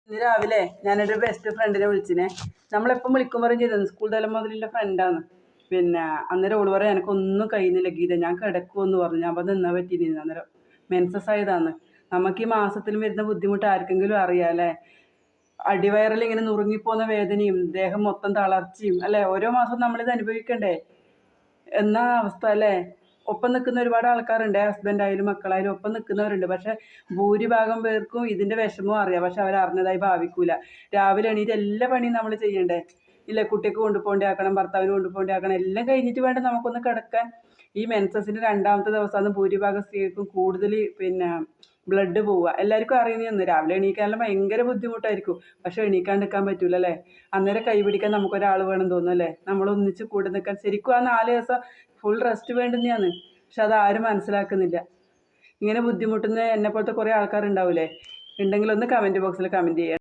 ഇന്ന് രാവിലെ ഞാനൊരു ബെസ്റ്റ് ഫ്രണ്ടിനെ വിളിച്ചിനെ. നമ്മളെപ്പം വിളിക്കും പറയും ചെയ്തത് സ്കൂൾ തലം മുതലുള്ള ഫ്രണ്ടാണ്. പിന്നെ അന്നേരം ഓള് പറയാം എനിക്കൊന്നും കഴിയുന്നില്ല ഗീത, ഞാൻ കിടക്കുമെന്ന് പറഞ്ഞു. ഞാൻ അപ്പം നിന്നാ പറ്റിയിരുന്നു. അന്നേരം മെൻസസ് ആയതാണ്. നമുക്ക് ഈ മാസത്തിൽ വരുന്ന ബുദ്ധിമുട്ട് ആർക്കെങ്കിലും അറിയാം അല്ലേ? അടിവയറിൽ ഇങ്ങനെ നുറുങ്ങിപ്പോകുന്ന വേദനയും ദേഹം മൊത്തം തളർച്ചയും അല്ലേ? ഓരോ മാസം നമ്മളിത് അനുഭവിക്കണ്ടേ? എന്നാ അവസ്ഥ അല്ലേ? ഒപ്പം നിൽക്കുന്ന ഒരുപാട് ആൾക്കാരുണ്ട്, ഹസ്ബൻഡായാലും മക്കളായാലും ഒപ്പം നിൽക്കുന്നവരുണ്ട്. പക്ഷെ ഭൂരിഭാഗം പേർക്കും ഇതിൻ്റെ വിഷമവും അറിയാം, പക്ഷെ അവരറിഞ്ഞതായി ഭാവിക്കൂല. രാവിലെ എണീറ്റ് എല്ലാ പണിയും നമ്മൾ ചെയ്യണ്ടേ? ഇല്ല, കുട്ടിക്ക് കൊണ്ടുപോകേണ്ടി ആക്കണം, ഭർത്താവിന് കൊണ്ടുപോകേണ്ടി ആക്കണം, എല്ലാം കഴിഞ്ഞിട്ട് വേണ്ട നമുക്കൊന്ന് കിടക്കാൻ. ഈ മെൻസസിൻ്റെ 2ാമത്തെ ദിവസമാണ് ഭൂരിഭാഗം സ്ത്രീകൾക്കും കൂടുതൽ ബ്ലഡ് പോവുക. എല്ലാവർക്കും അറിയുന്നതെന്ന് രാവിലെ എണീക്കാനെല്ലാം ഭയങ്കര ബുദ്ധിമുട്ടായിരിക്കും, പക്ഷെ എണീക്കാണ്ടിരിക്കാൻ പറ്റൂല അല്ലേ? അന്നേരം കൈ പിടിക്കാൻ നമുക്കൊരാൾ വേണം തോന്നും അല്ലേ? നമ്മളൊന്നിച്ച് കൂടെ നിൽക്കാൻ. ശരിക്കും ആ 4 ദിവസം ഫുൾ റെസ്റ്റ് വേണ്ടുന്നതാണ്, പക്ഷെ അത് ആരും മനസ്സിലാക്കുന്നില്ല. ഇങ്ങനെ ബുദ്ധിമുട്ടുന്ന എന്നെപ്പോലത്തെ കുറേ ആൾക്കാരുണ്ടാവില്ലേ? ഉണ്ടെങ്കിൽ ഒന്ന് കമൻറ്റ് ബോക്സിൽ കമൻറ്റ് ചെയ്യാം.